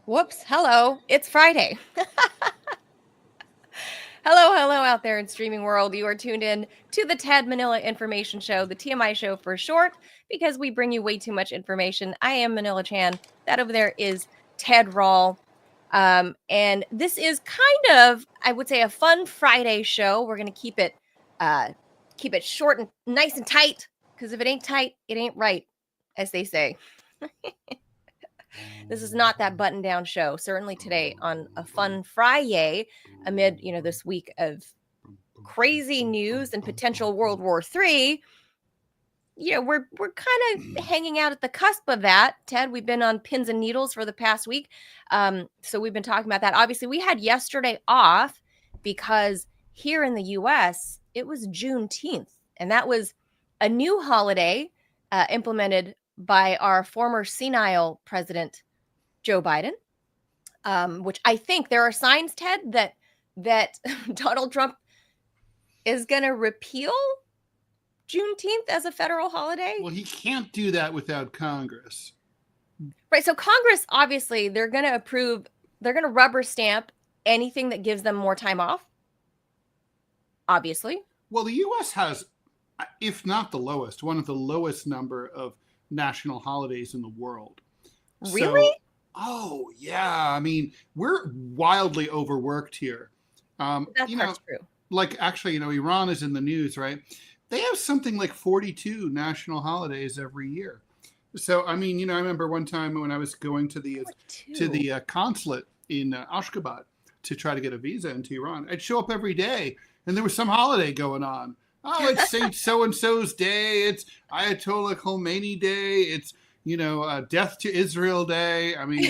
Whoops. Hello. It's Friday. Hello out there in streaming world. You are tuned in to the Ted Manila Information Show, the TMI Show for short, because we bring you way too much information. I am Manila Chan. That over there is Ted Rall. And this is kind of, I would say, a fun Friday show. We're going to keep it short and nice and tight, because if it ain't tight, it ain't right, as they say. This is not that button-down show. Certainly today on a fun Friday, amid this week of crazy news and potential World War III. We're kind of hanging out at the cusp of that. Ted, we've been on pins and needles for the past week, so we've been talking about that. Obviously, we had yesterday off because here in the U.S. it was Juneteenth, and that was a new holiday implemented by our former senile president, Joe Biden, which I think there are signs, Ted, that Donald Trump is going to repeal Juneteenth as a federal holiday. Well, he can't do that without Congress. Right. So Congress, obviously, they're going to rubber stamp anything that gives them more time off. Obviously. Well, the U.S. has, if not the lowest, one of the lowest number of national holidays in the world. Really? So, oh, yeah. I mean, we're wildly overworked here. That's true. Like, actually, Iran is in the news, right? They have something like 42 national holidays every year. So, I mean, I remember one time when I was going to the consulate in Ashgabat to try to get a visa into Iran, I'd show up every day and there was some holiday going on. Oh, it's Saint so-and-so's day. It's Ayatollah Khomeini day. It's, Death to Israel day. I mean,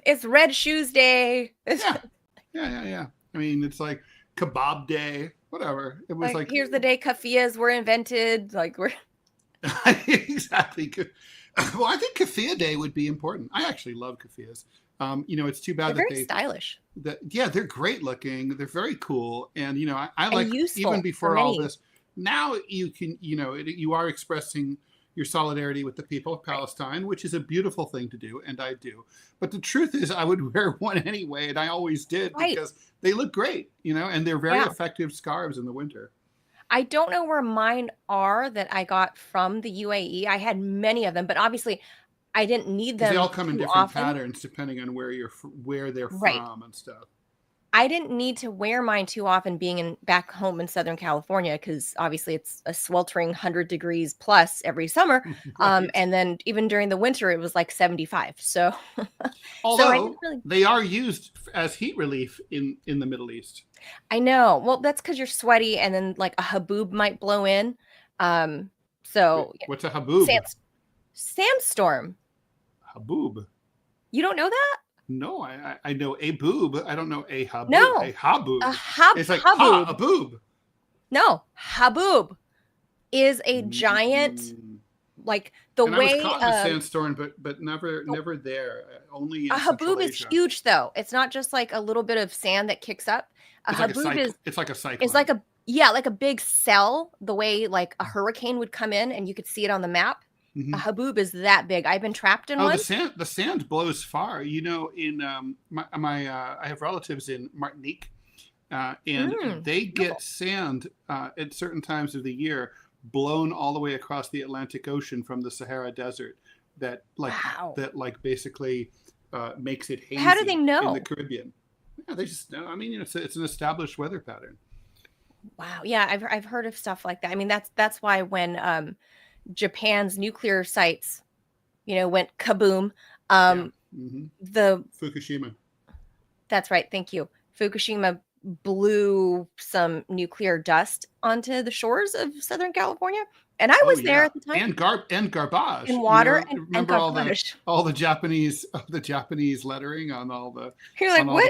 it's Red Shoes day. Yeah. I mean, it's like Kebab day, whatever. It was like here's the day keffiyehs were invented. Like we're exactly. Well, I think keffiyeh day would be important. I actually love keffiyehs. It's too bad they're very stylish. They're great looking. They're very cool, and I like useful even before all this. Now you can, you are expressing your solidarity with the people of Palestine, which is a beautiful thing to do, and I do. But the truth is, I would wear one anyway, and I always did because they look great, and they're very effective scarves in the winter. I don't know where mine are that I got from the UAE. I had many of them, but obviously I didn't need them. They all come in different often. patterns depending on where they're from and stuff. I didn't need to wear mine too often being back home in Southern California because obviously it's a sweltering 100 degrees plus every summer. Right. And then even during the winter, it was like 75. So, although they are used as heat relief in the Middle East. I know. Well, that's because you're sweaty and then like a haboob might blow in. So wait, what's a haboob? Sandstorm. Haboob. You don't know that? No, I know a boob. I don't know a haboob. No, a haboob. It's like haboob. A boob. No, haboob is a giant, like the and way. I was caught in a sandstorm, but never there. Only in a haboob Asia. Is huge, though. It's not just like a little bit of sand that kicks up. It's like a cyclone. It's like like a big cell. The way like a hurricane would come in, and you could see it on the map. Mm-hmm. A haboob is that big. I've been trapped in one. The sand blows far. In I have relatives in Martinique, and they get sand at certain times of the year blown all the way across the Atlantic Ocean from the Sahara Desert. That basically makes it hazy. How do they know? In the Caribbean? Yeah, they just know. I mean, it's an established weather pattern. Wow. Yeah, I've heard of stuff like that. I mean, that's why when Japan's nuclear sites, went kaboom. The Fukushima. That's right. Thank you. Fukushima blew some nuclear dust onto the shores of Southern California, and I was there at the time. And garbage. And water. Remember all the Japanese lettering on all the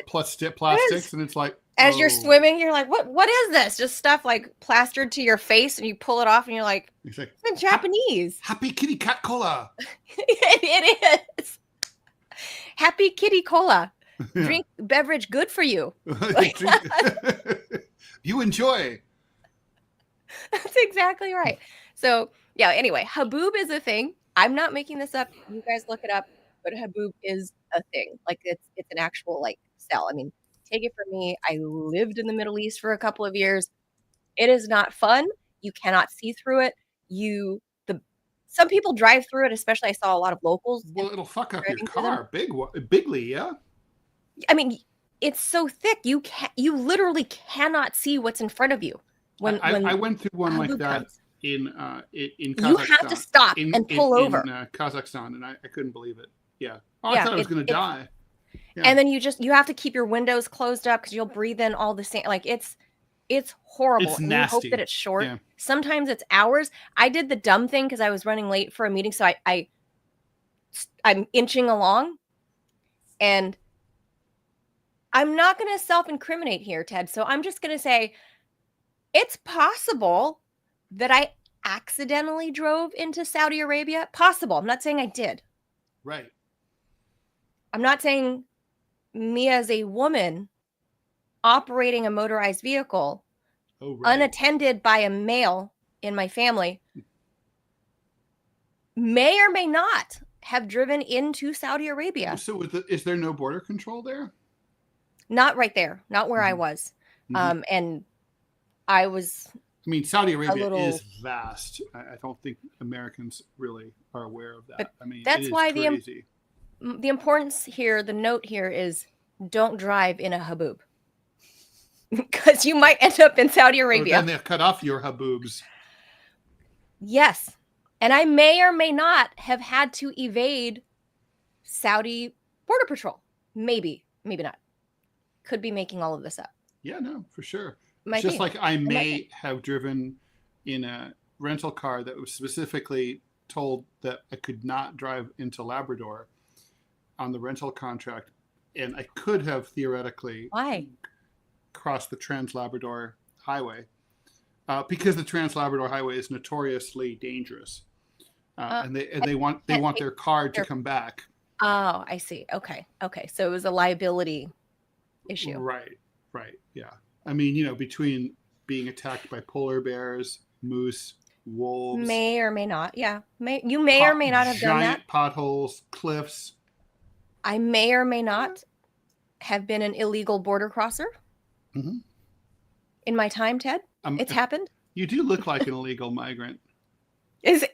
plastics, and it's like. As you're swimming, you're like, what is this? Just stuff like plastered to your face, and you pull it off, and you're like, it's in Japanese. Happy Kitty Cat Cola. It is. Happy Kitty Cola. Yeah. Drink beverage good for you. You enjoy. That's exactly right. So, yeah, anyway, haboob is a thing. I'm not making this up. You guys look it up. But haboob is a thing. Like, it's an actual, like, cell. I mean, take it from me. I lived in the Middle East for a couple of years. It is not fun. You cannot see through it. Some people drive through it, especially I saw a lot of locals. Well, it'll fuck up your car. Bigly, yeah. I mean, it's so thick. You literally cannot see what's in front of you. When I went through one like that in Kazakhstan. You have to stop and pull over. In Kazakhstan, and I couldn't believe it. Yeah. I thought I was going to die. Yeah. And then you have to keep your windows closed up because you'll breathe in all the sand. Like it's horrible. It's and nasty. You hope that it's short. Yeah. Sometimes it's hours. I did the dumb thing because I was running late for a meeting, so I'm inching along, and I'm not going to self-incriminate here, Ted. So I'm just going to say it's possible that I accidentally drove into Saudi Arabia. Possible. I'm not saying I did. Right. I'm not saying me as a woman operating a motorized vehicle unattended by a male in my family may or may not have driven into Saudi Arabia. So is there no border control there? Not right there. Not where I was. And I was... I mean, Saudi Arabia is vast. I don't think Americans really are aware of that. But I mean, that's why crazy. The importance here, the note here is don't drive in a haboob. Because you might end up in Saudi Arabia. And they'll cut off your haboobs. Yes. And I may or may not have had to evade Saudi border patrol. Maybe. Maybe not. Could be making all of this up. Yeah, no, for sure. Might Just be. like I may have driven in a rental car that was specifically told that I could not drive into Labrador on the rental contract. And I could have theoretically crossed the Trans-Labrador Highway because the Trans-Labrador Highway is notoriously dangerous. And they want their car to come back. Oh, I see. Okay. So it was a liability issue. Right. Yeah. I mean, between being attacked by polar bears, moose, wolves. May or may not. Yeah. You may or may not have done that. Giant potholes, cliffs. I may or may not have been an illegal border crosser in my time, Ted. It's happened. You do look like an illegal migrant.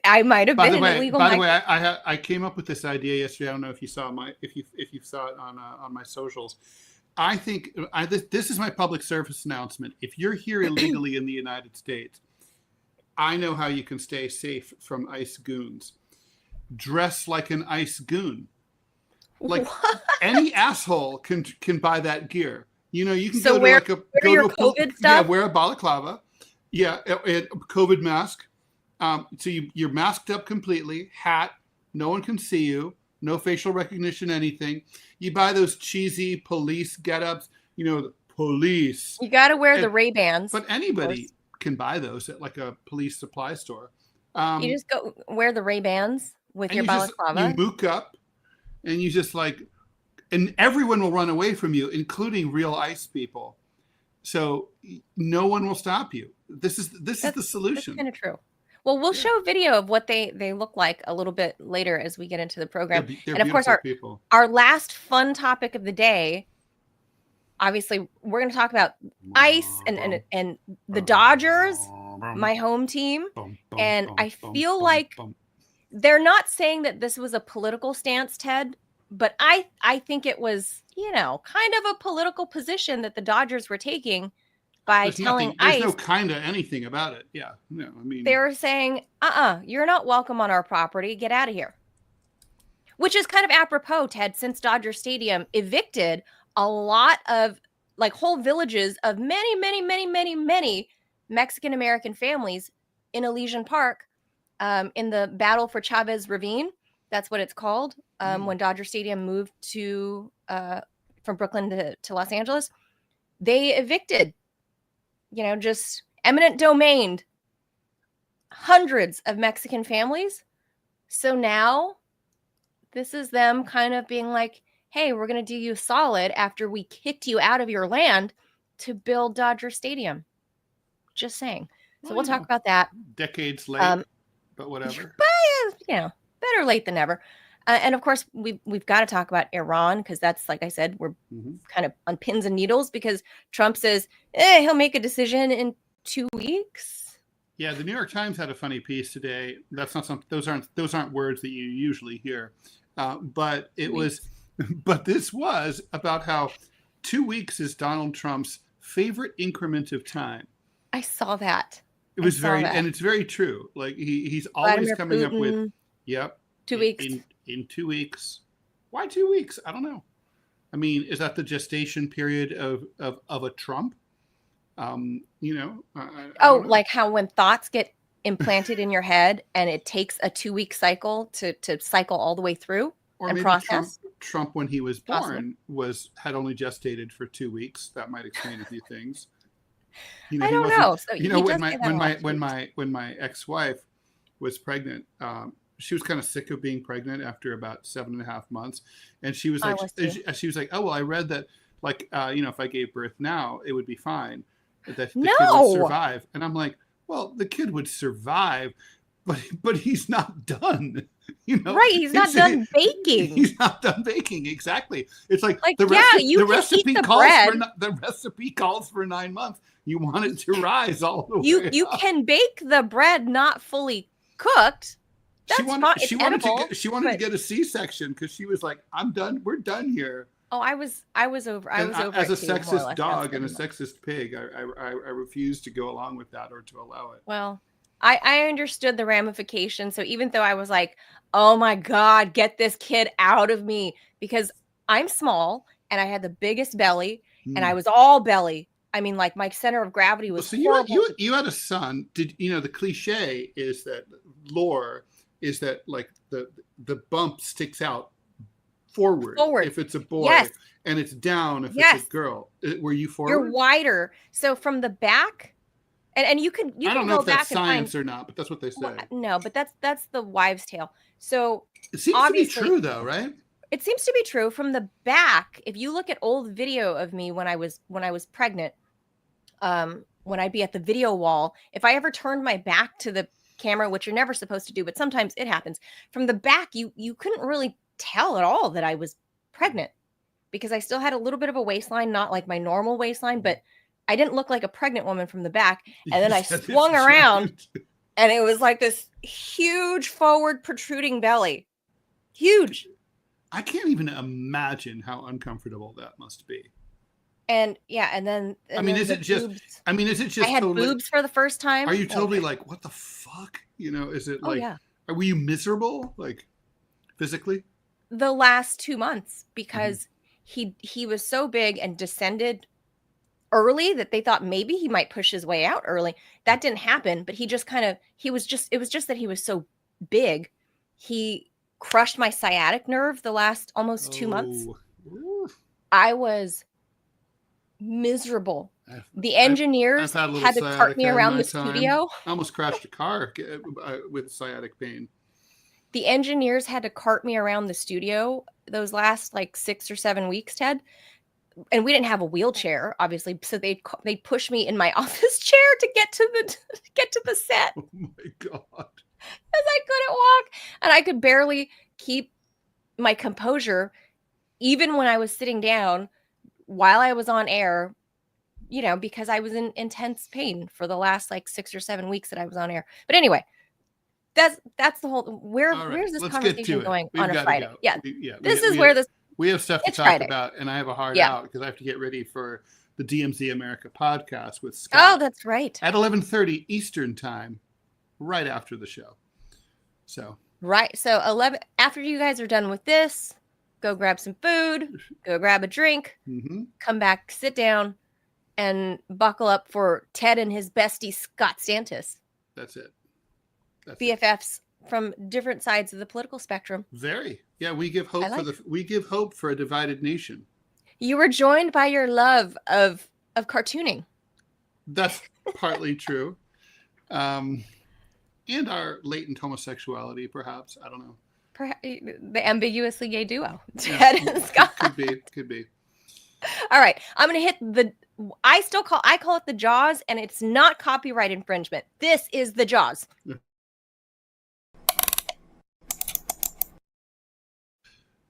I might have been an illegal migrant. By the way, I came up with this idea yesterday. I don't know if you saw if you saw it on my socials. I think this is my public service announcement. If you're here illegally in the United States, I know how you can stay safe from ICE goons. Dress like an ICE goon. Like any asshole can buy that gear. You know, you can go wear, to wear your COVID stuff. Yeah, wear a balaclava. Yeah, a COVID mask. So you're masked up completely. Hat. No one can see you. No facial recognition, anything. You buy those cheesy police get-ups. You know, the police. You got to wear the Ray-Bans. But anybody can buy those at like a police supply store. You just go wear the Ray-Bans with your balaclava. You mook up, and you just like, and everyone will run away from you, including real ICE people. So no one will stop you. This is the solution. That's kind of true. Well, we'll show a video of what they look like a little bit later as we get into the program. They're and of course, our last fun topic of the day, obviously, we're going to talk about ICE and the Dodgers, my home team. And I feel like they're not saying that this was a political stance, Ted, but I think it was, kind of a political position that the Dodgers were taking by telling ICE. There's no kind of anything about it. Yeah. No, I mean. They were saying, you're not welcome on our property. Get out of here. Which is kind of apropos, Ted, since Dodger Stadium evicted a lot of whole villages of many, many, many, many, many Mexican-American families in Elysian Park in the battle for Chavez Ravine. That's what it's called. When Dodger Stadium moved from Brooklyn to Los Angeles, they evicted, just eminent domained hundreds of Mexican families. So now this is them kind of being like, hey, we're going to do you solid after we kicked you out of your land to build Dodger Stadium. Just saying. So we'll talk about that. Decades late, but whatever. But, better late than never. And of course, we've got to talk about Iran because that's, like I said, we're kind of on pins and needles because Trump says he'll make a decision in 2 weeks. Yeah, the New York Times had a funny piece today. That's not something; those aren't words that you usually hear. But this was about how 2 weeks is Donald Trump's favorite increment of time. I saw that. It was and it's very true. Like he's always coming up with, 2 weeks. In 2 weeks. Why 2 weeks? I don't know. I mean, is that the gestation period of a Trump? Like how when thoughts get implanted in your head and it takes a 2 week cycle to cycle all the way through and maybe process. Trump when he was born had only gestated for 2 weeks. That might explain a few things. I don't know. So when my ex-wife was pregnant, she was kind of sick of being pregnant after about 7.5 months. And she was like, oh, well, I read that if I gave birth now, it would be fine. That the kid would survive. And I'm like, well, the kid would survive, but he's not done. Right. He's not done baking. He's not done baking. Exactly. It's like the recipe calls for 9 months. You want it to rise all the way. You can bake the bread not fully cooked. She wanted to get a C-section because she was like, I'm done. We're done here. Oh, I was over. As a sexist dog and a sexist pig, I refused to go along with that or to allow it. Well, I understood the ramifications. So even though I was like, oh my God, get this kid out of me because I'm small and I had the biggest belly and I was all belly. I mean, like my center of gravity was horrible. You had a son. The cliche is that lore is that like the bump sticks out forward if it's a boy and it's down if it's a girl. Were you forward? You're wider. So from the back and you can I don't go know if back that's science or not, but that's what they say. Well, no, but that's the wives' tale. So it seems to be true though, right? It seems to be true from the back. If you look at old video of me when I was pregnant, when I'd be at the video wall, if I ever turned my back to camera, which you're never supposed to do, but sometimes it happens. From the back, you couldn't really tell at all that I was pregnant because I still had a little bit of a waistline, not like my normal waistline, but I didn't look like a pregnant woman from the back. And then I swung around and it was like this huge forward protruding belly. Huge. I can't even imagine how uncomfortable that must be. And yeah, and then is it just I had boobs for the first time. Are you totally like, what the fuck? Is it like, were you miserable, like physically? The last 2 months, because he was so big and descended early that they thought maybe he might push his way out early. That didn't happen, but it was just that he was so big. He crushed my sciatic nerve the last almost 2 months. I was miserable. The engineers had to cart me around the studio. I almost crashed a car with sciatic pain. The engineers had to cart me around the studio those last like 6 or 7 weeks, Ted. And we didn't have a wheelchair, obviously, so they pushed me in my office chair to get to the set. Oh my god! Because I couldn't walk, and I could barely keep my composure, even when I was sitting down while I was on air. Because I was in intense pain for the last like 6 or 7 weeks that I was on air. But anyway, that's the whole. Where's this conversation going on a Friday? Go. We have stuff to talk Friday. about, and I have a hard out because I have to get ready for the DMZ America podcast with Scott. Oh, that's right. At 11:30 Eastern time, right after the show. So 11 after you guys are done with this, go grab some food, go grab a drink, come back, sit down, and buckle up for Ted and his bestie Scott Stantis. That's it. BFFs from different sides of the political spectrum. Very. Yeah, we give hope for a divided nation. You were joined by your love of cartooning. That's partly true. And our latent homosexuality, perhaps. I don't know. The ambiguously gay duo. Ted and Scott. Could be. All right. I'm going to hit I call it the Jaws, and it's not copyright infringement. This is the Jaws.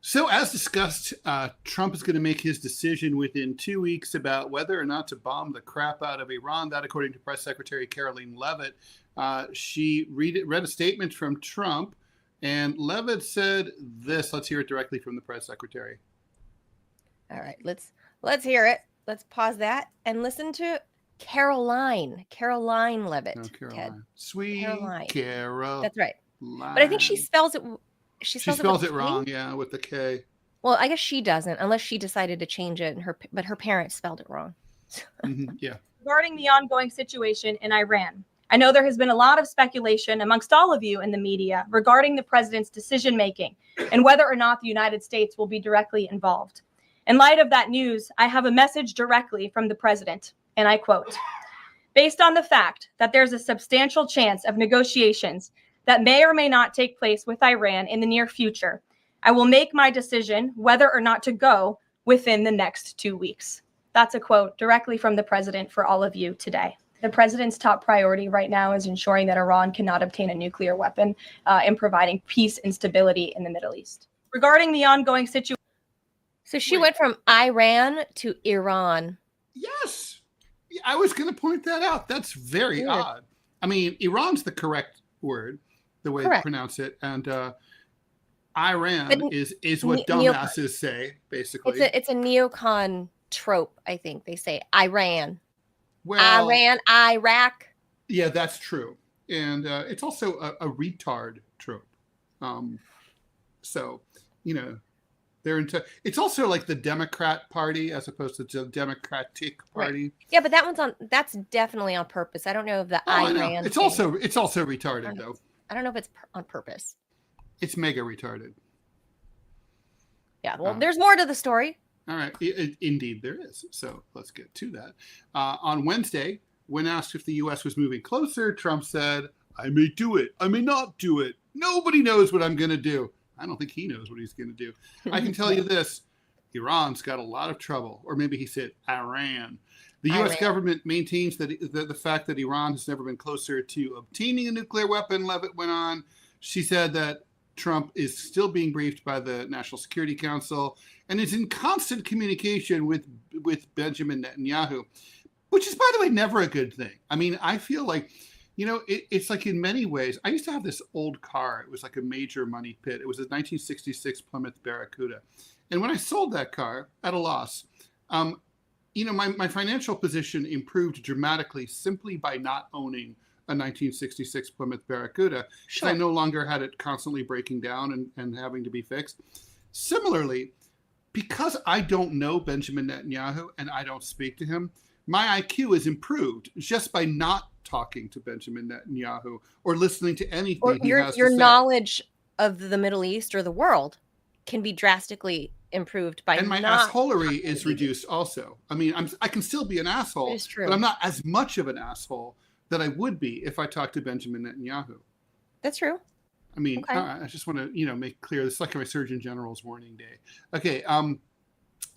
So as discussed, Trump is going to make his decision within 2 weeks about whether or not to bomb the crap out of Iran. That, according to Press Secretary Karoline Leavitt. She read a statement from Trump, and Leavitt said this. Let's hear it directly from the press secretary. All right, let's hear it. Let's pause that and listen to Caroline Leavitt. Oh, Caroline. Sweet Caroline. That's right. But I think she spells it. She spells it wrong, with the K. Well, I guess she doesn't, unless she decided to change it, but her parents spelled it wrong. Yeah. Regarding the ongoing situation in Iran, I know there has been a lot of speculation amongst all of you in the media regarding the president's decision-making and whether or not the United States will be directly involved. In light of that news, I have a message directly from the president, and I quote, "Based on the fact that there's a substantial chance of negotiations that may or may not take place with Iran in the near future, I will make my decision whether or not to go within the next 2 weeks." That's a quote directly from the president for all of you today. The president's top priority right now is ensuring that Iran cannot obtain a nuclear weapon and providing peace and stability in the Middle East. Regarding the ongoing situation. So she went from Iran to Iran. Yes. I was going to point that out. That's very odd. I mean, Iran's the correct word, the way to pronounce it. And Iran is what dumbasses say, basically. It's a neocon trope, I think. They say Iran. Well, Iran, Iraq. Yeah, that's true. And it's also a retard trope. So, they're into. It's also like the Democrat Party as opposed to the Democratic Party. Right. Yeah, but that's definitely on purpose. I don't know if the Iran. It's also retarded though. I don't know if it's on purpose. It's mega retarded. Yeah, well, there's more to the story. All right, indeed there is. So let's get to that. On Wednesday, when asked if the U.S. was moving closer, Trump said, "I may do it. I may not do it. Nobody knows what I'm going to do." I don't think he knows what he's going to do. I can tell you this. Iran's got a lot of trouble. Or maybe he said Iran. The U.S. government maintains that the fact that Iran has never been closer to obtaining a nuclear weapon, Levitt went on. She said that Trump is still being briefed by the National Security Council and is in constant communication with Benjamin Netanyahu, which is, by the way, never a good thing. I mean, I feel like, it's like in many ways, I used to have this old car. It was like a major money pit. It was a 1966 Plymouth Barracuda. And when I sold that car at a loss, my financial position improved dramatically simply by not owning a 1966 Plymouth Barracuda. Sure. I no longer had it constantly breaking down and having to be fixed. Similarly, because I don't know Benjamin Netanyahu and I don't speak to him, my IQ is improved just by not talking to Benjamin Netanyahu or listening to anything or he has to your say. knowledge of the Middle East or the world can be drastically improved by, and my assholery is reduced also. I mean, I can still be an asshole, but I'm not as much of an asshole that I would be if I talked to Benjamin Netanyahu. That's true. I mean, okay. I just want to, make clear, this is like my Surgeon General's warning day. Okay.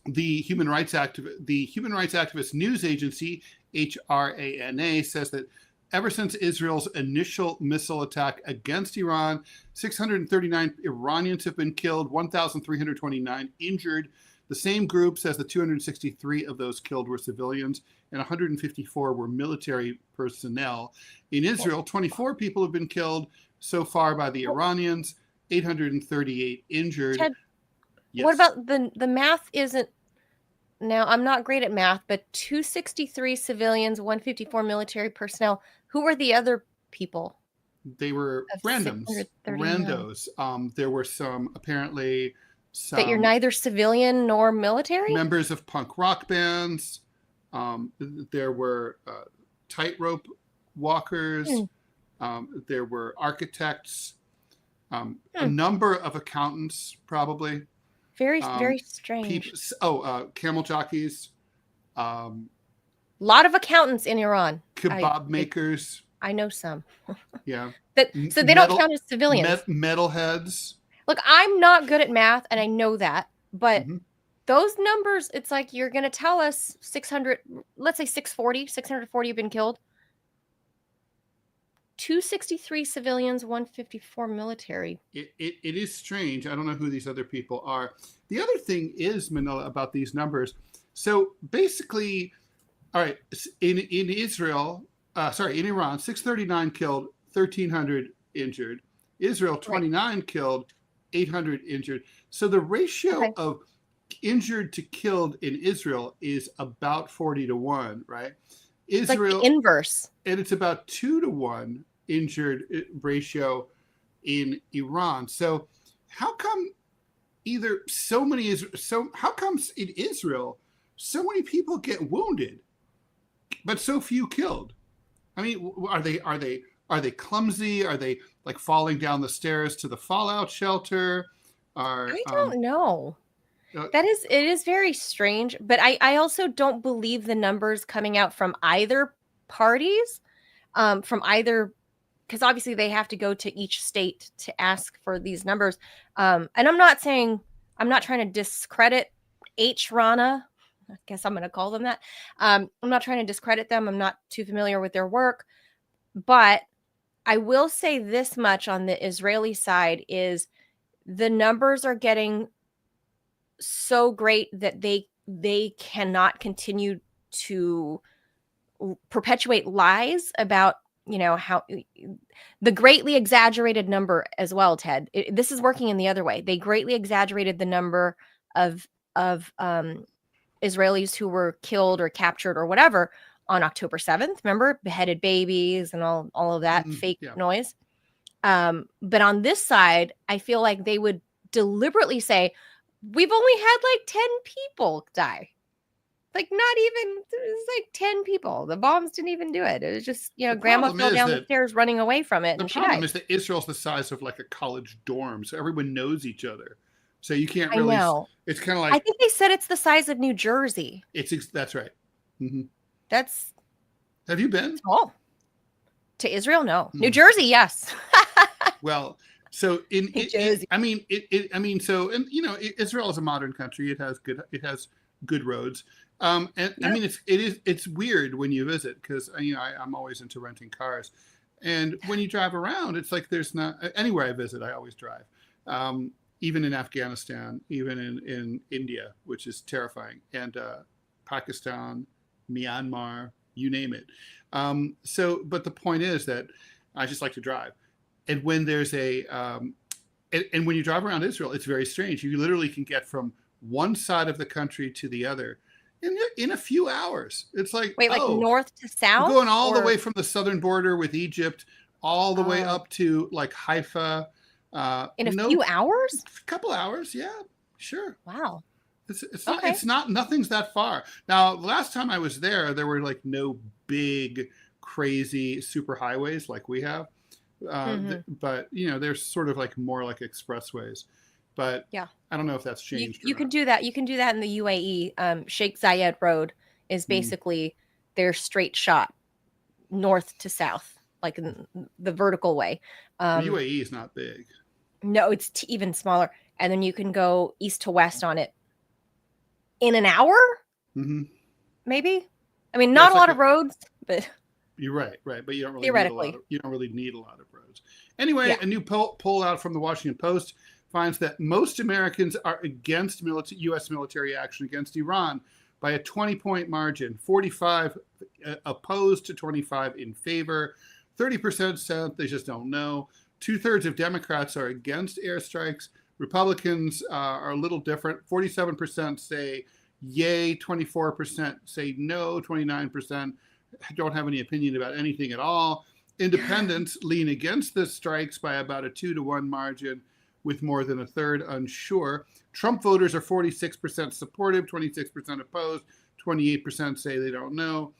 The human rights activist news agency, HRANA, says that ever since Israel's initial missile attack against Iran, 639 Iranians have been killed, 1,329 injured. The same group says that 263 of those killed were civilians and 154 were military personnel. In Israel, 24 people have been killed so far by the Iranians, 838 injured. Ted, yes. What about the math isn't, now I'm not great at math, but 263 civilians, 154 military personnel. Who were the other people? They were randoms, randos. There were some, apparently, that you're neither civilian nor military? Members of punk rock bands. There were tightrope walkers. There were architects. A number of accountants, probably. Very strange. Camel jockeys. A lot of accountants in Iran. Kebab makers. I know some. Yeah. So they don't count as civilians. Metalheads. Look, I'm not good at math, and I know that. But those numbers, it's like you're going to tell us 600, let's say 640 have been killed. 263 civilians, 154 military. It is strange. I don't know who these other people are. The other thing is, Manila, about these numbers. So basically, all right, in Israel, in Iran, 639 killed, 1,300 injured. Israel, 29 killed, 800 injured. So the ratio of injured to killed in Israel is about 40-1, right? Israel, it's like the inverse. And it's about 2-1 injured ratio in Iran. So how come how comes in Israel so many people get wounded, but so few killed? I mean, are they clumsy? Are they like falling down the stairs to the fallout shelter? I don't know. It is very strange, but I also don't believe the numbers coming out from either parties, because obviously they have to go to each state to ask for these numbers. And I'm not trying to discredit Rana. I guess I'm going to call them that. I'm not trying to discredit them. I'm not too familiar with their work, but I will say this much on the Israeli side is the numbers are getting so great that they cannot continue to perpetuate lies about, how the greatly exaggerated number as well, Ted. This is working in the other way. They greatly exaggerated the number of Israelis who were killed or captured or whatever on October 7th. Remember, beheaded babies and all of that fake noise. But on this side, I feel like they would deliberately say, we've only had like 10 people die. Like not even, it was like 10 people. The bombs didn't even do it. It was just, grandma fell down the stairs running away from it. The problem is that Israel's the size of like a college dorm. So everyone knows each other. So you can't really, it's kind of like. I think they said it's the size of New Jersey. That's right. Mm-hmm. Have you been? Oh, to Israel? No. New Jersey, yes. Well, so New Jersey. Israel is a modern country. It has good roads. And I mean, it's weird when you visit because I'm always into renting cars, and when you drive around, it's like there's not anywhere I visit. I always drive, even in Afghanistan, even in India, which is terrifying, and Pakistan, Myanmar, you name it. But the point is that I just like to drive, and when there's and when you drive around Israel, it's very strange. You literally can get from one side of the country to the other in a few hours. It's like, wait, like north to south? Going all the way from the southern border with Egypt, all the way up to like Haifa. In a few hours? A couple hours, yeah, sure. Wow. It's not nothing's that far. Now, the last time I was there were like no big, crazy super highways like we have. But there's sort of like more like expressways. But yeah, I don't know if that's changed. You can do that. You can do that in the UAE. Sheikh Zayed Road is basically their straight shot north to south, like in the vertical way. The UAE is not big. No, it's even smaller. And then you can go east to west on it in an hour, maybe. I mean, not a lot of roads, but you're right. But you don't really theoretically you don't really need a lot of roads. Anyway, a new poll out from the Washington Post finds that most Americans are against U.S. military action against Iran by a 20-point margin. 45 opposed to 25 in favor. 30% said they just don't know. 2/3 of Democrats are against airstrikes. Republicans are a little different. 47% say yay, 24% say no, 29% don't have any opinion about anything at all. Independents lean against the strikes by about a 2-to-1 margin, with more than a third unsure. Trump voters are 46% supportive, 26% opposed, 28% say they don't know.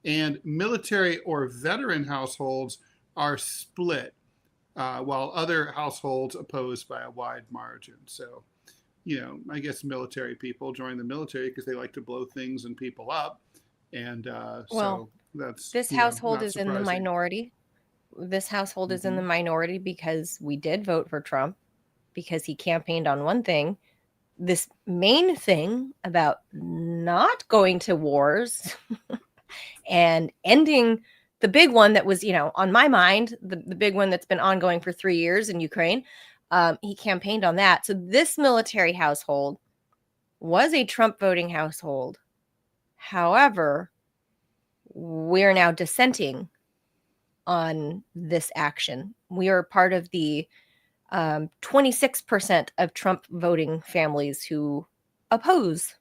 And military or veteran households are split, while other households opposed by a wide margin. So, I guess military people join the military because they like to blow things and people up. And so that's this household is in the minority. This household is in the minority because we did vote for Trump, because he campaigned on one thing, this main thing about not going to wars and ending the big one that was, on my mind, the big one that's been ongoing for 3 years in Ukraine. He campaigned on that. So this military household was a Trump voting household. However, we're now dissenting on this action. We are part of the 26% of Trump voting families who oppose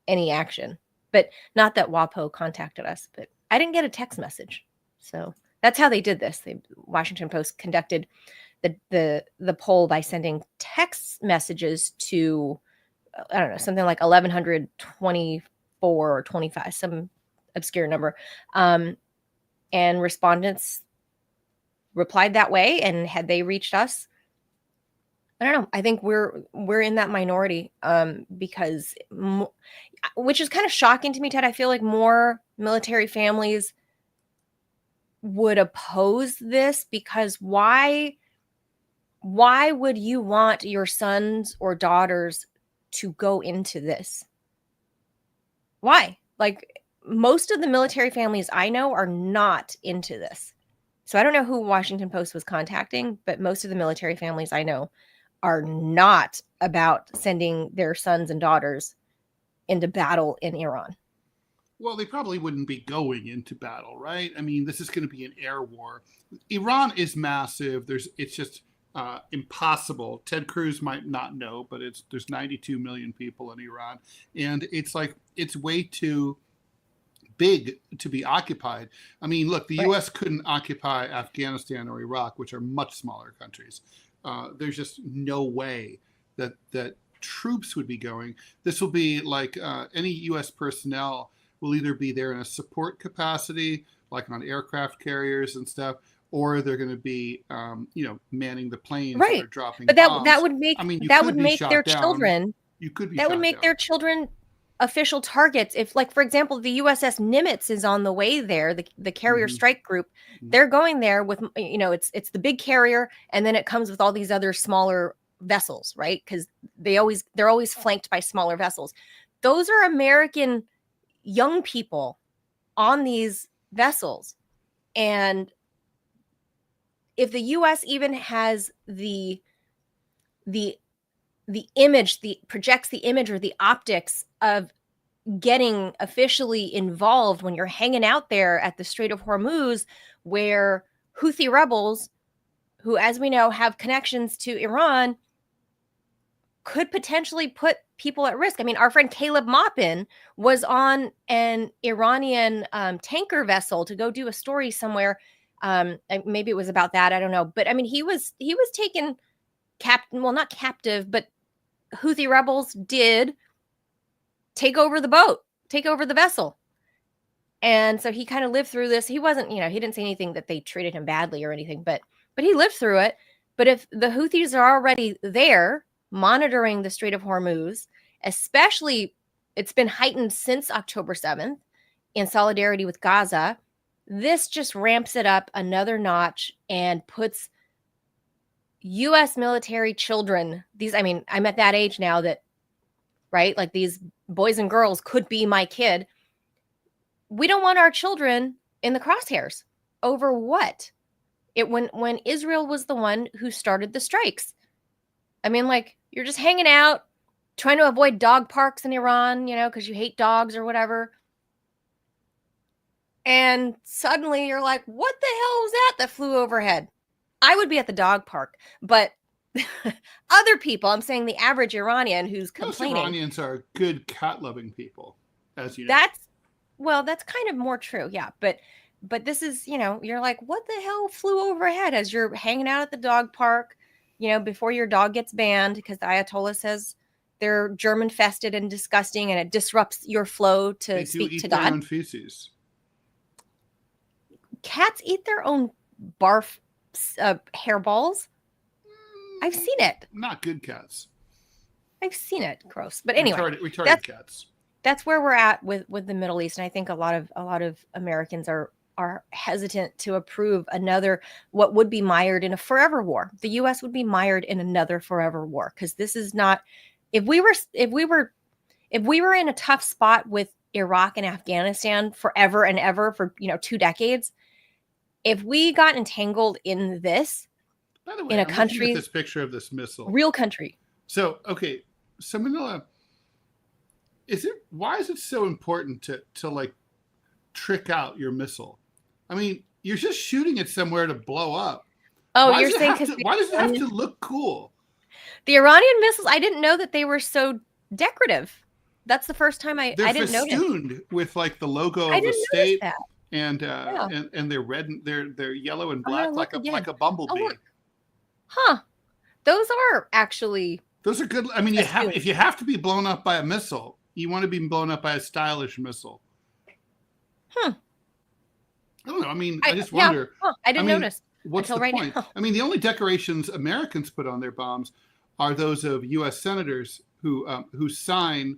any action. But not that WAPO contacted us, but I didn't get a text message. So that's how they did this. The Washington Post conducted the poll by sending text messages to, I don't know, something like 1,124 or 25, some obscure number. And respondents replied that way. And had they reached us, I don't know. I think we're in that minority because, which is kind of shocking to me, Ted. I feel like more military families would oppose this, because why would you want your sons or daughters to go into this? Why? Like, most of the military families I know are not into this. So I don't know who Washington Post was contacting, but most of the military families I know are not about sending their sons and daughters into battle in Iran. Well, they probably wouldn't be going into battle, right? I mean, this is going to be an air war. Iran is massive. It's just impossible. Ted Cruz might not know, but there's 92 million people in Iran, and it's way too big to be occupied. I mean, look, the U.S. couldn't occupy Afghanistan or Iraq, which are much smaller countries. There's just no way that troops would be going. This will be like any U.S. personnel will either be there in a support capacity, like on aircraft carriers and stuff, or they're going to be, manning the planes that are dropping bombs. That would make their children. You could be. That would make their children official targets. If, like, for example, the USS Nimitz is on the way there, the carrier strike group, they're going there with, it's the big carrier, and then it comes with all these other smaller vessels, right? Because they're always flanked by smaller vessels. those are American young people on these vessels. And if the US even has the image, projects the image or the optics of getting officially involved when you're hanging out there at the Strait of Hormuz, where Houthi rebels, who, as we know, have connections to Iran, could potentially put people at risk. I mean, our friend Caleb Maupin was on an Iranian tanker vessel to go do a story somewhere. Maybe it was about that. I don't know. But I mean, he was taken not captive, but Houthi rebels did take over the boat, take over the vessel. And so he kind of lived through this. He wasn't, he didn't say anything that they treated him badly or anything, but he lived through it. But if the Houthis are already there monitoring the Strait of Hormuz, especially it's been heightened since October 7th in solidarity with Gaza, this just ramps it up another notch and puts U.S. military children, I'm at that age now that, right, like these boys and girls could be my kid. We don't want our children in the crosshairs over what? When Israel was the one who started the strikes. I mean, like, you're just hanging out, trying to avoid dog parks in Iran, because you hate dogs or whatever. And suddenly you're like, what the hell was that flew overhead? I would be at the dog park, but other people, I'm saying the average Iranian who's complaining. Most Iranians are good cat-loving people, as you know. That's kind of more true, yeah. But this is, you're like, what the hell flew overhead as you're hanging out at the dog park, before your dog gets banned because the Ayatollah says they're German-fested and disgusting and it disrupts your flow to speak to God. They do eat their own feces. Cats eat their own barf hairballs. I've seen it. Not good cats. I've seen it. Gross. But anyway, retarded cats. That's where we're at with the Middle East, and I think a lot of Americans are hesitant to approve another what would be mired in a forever war. The U.S. would be mired in another forever war because this is not. If we were in a tough spot with Iraq and Afghanistan forever and ever for 2 decades, if we got entangled in this, by the way, in a I'm country, looking at this picture of this missile, real country. So Manila, why is it so important to like trick out your missile? I mean, you're just shooting it somewhere to blow up. Oh, you're saying why does it have to look cool? The Iranian missiles, I didn't know that they were so decorative. That's the first time I didn't know. They're festooned with like the logo of the state, and they're red and they're yellow and black like a bumblebee. Oh, huh? Those are actually. Those are good. I mean, if you have to be blown up by a missile, you want to be blown up by a stylish missile. I don't know. I mean, I just wonder. Yeah. I didn't notice. What's the point? Now. I mean, the only decorations Americans put on their bombs are those of U.S. senators who sign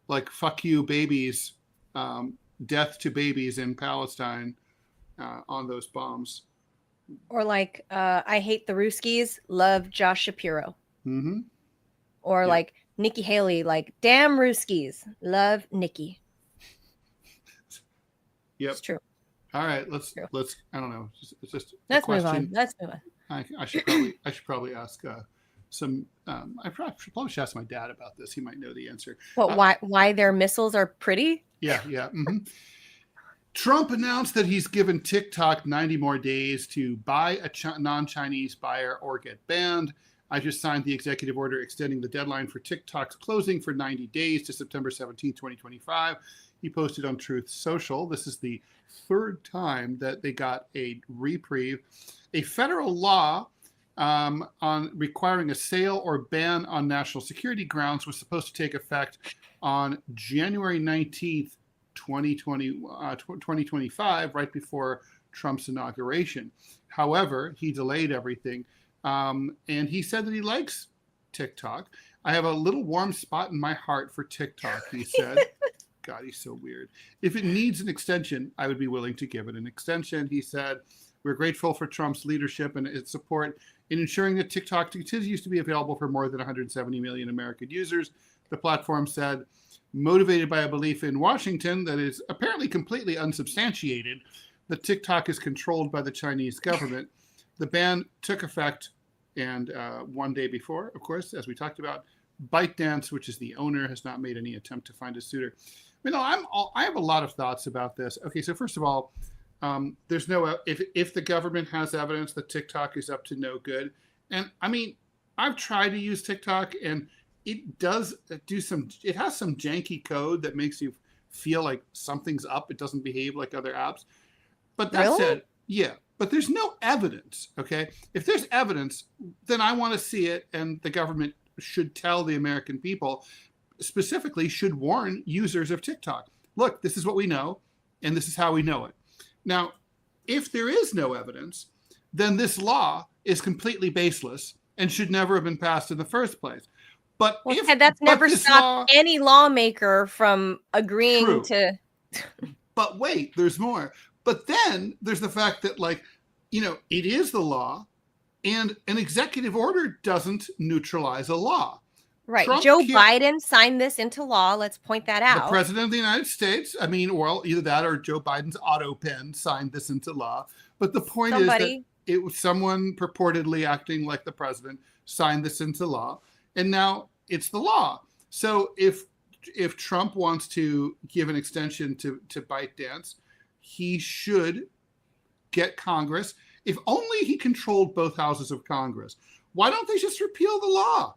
like "fuck you, babies," death to babies in Palestine on those bombs. Or like, I hate the Ruskies, love Josh Shapiro. Mm-hmm. Or like Nikki Haley, like, damn Ruskies, love Nikki. Yep. It's true. All right, let's. I don't know. It's just. Let's move on. I should probably ask some. I probably should ask my dad about this. He might know the answer. What? Why their missiles are pretty? Yeah. Mm-hmm. Trump announced that he's given TikTok 90 more days to buy a non-Chinese buyer or get banned. I just signed the executive order extending the deadline for TikTok's closing for 90 days to September 17, 2025. He posted on Truth Social. This is the third time that they got a reprieve. A federal law on requiring a sale or ban on national security grounds was supposed to take effect on January 19th, 2025, right before Trump's inauguration. However, he delayed everything. And he said that he likes TikTok. I have a little warm spot in my heart for TikTok, he said. God, he's so weird. If it needs an extension, I would be willing to give it an extension, he said. We're grateful for Trump's leadership and its support in ensuring that TikTok continues to be available for more than 170 million American users. The platform said motivated by a belief in Washington that is apparently completely unsubstantiated, that TikTok is controlled by the Chinese government. The ban took effect, and one day before, of course, as we talked about, ByteDance, which is the owner, has not made any attempt to find a suitor. I have a lot of thoughts about this. Okay, so first of all, there's no, if the government has evidence that TikTok is up to no good, and I mean, I've tried to use TikTok, and it does it has some janky code that makes you feel like something's up. It doesn't behave like other apps. But that said, yeah, but there's no evidence, okay? If there's evidence, then I want to see it, and the government should tell the American people, specifically should warn users of TikTok. Look, this is what we know, and this is how we know it. Now, if there is no evidence, then this law is completely baseless and should never have been passed in the first place. But that's never stopped any lawmaker from agreeing to. But wait, there's more. But then there's the fact that, like, it is the law, and an executive order doesn't neutralize a law. Right. Joe Biden signed this into law. Let's point that out. The president of the United States, well, either that or Joe Biden's auto pen signed this into law. But the point is that it was someone purportedly acting like the president signed this into law, and now it's the law. So if Trump wants to give an extension to ByteDance, he should get Congress. If only he controlled both houses of Congress. Why don't they just repeal the law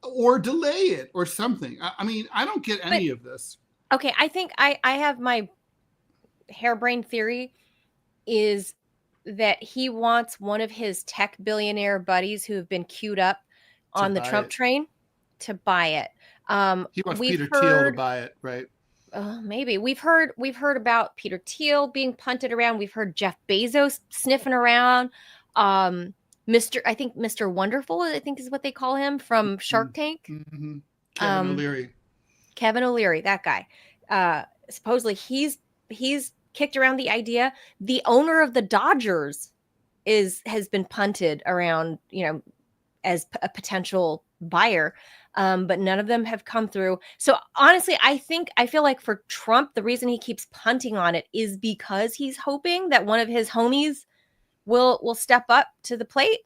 or delay it or something? I mean, I don't get any of this. Okay, I think I have my harebrained theory is that he wants one of his tech billionaire buddies who have been queued up on the Trump train to buy it. He wants Peter Thiel to buy it, right? Maybe we've heard about Peter Thiel being punted around. We've heard Jeff Bezos sniffing around. Mr. Wonderful, I think is what they call him from Shark Tank. Mm-hmm. Kevin O'Leary. Kevin O'Leary, that guy. Supposedly he's kicked around the idea. The owner of the Dodgers has been punted around, as a potential buyer. But none of them have come through. So honestly, I feel like for Trump, the reason he keeps punting on it is because he's hoping that one of his homies will step up to the plate.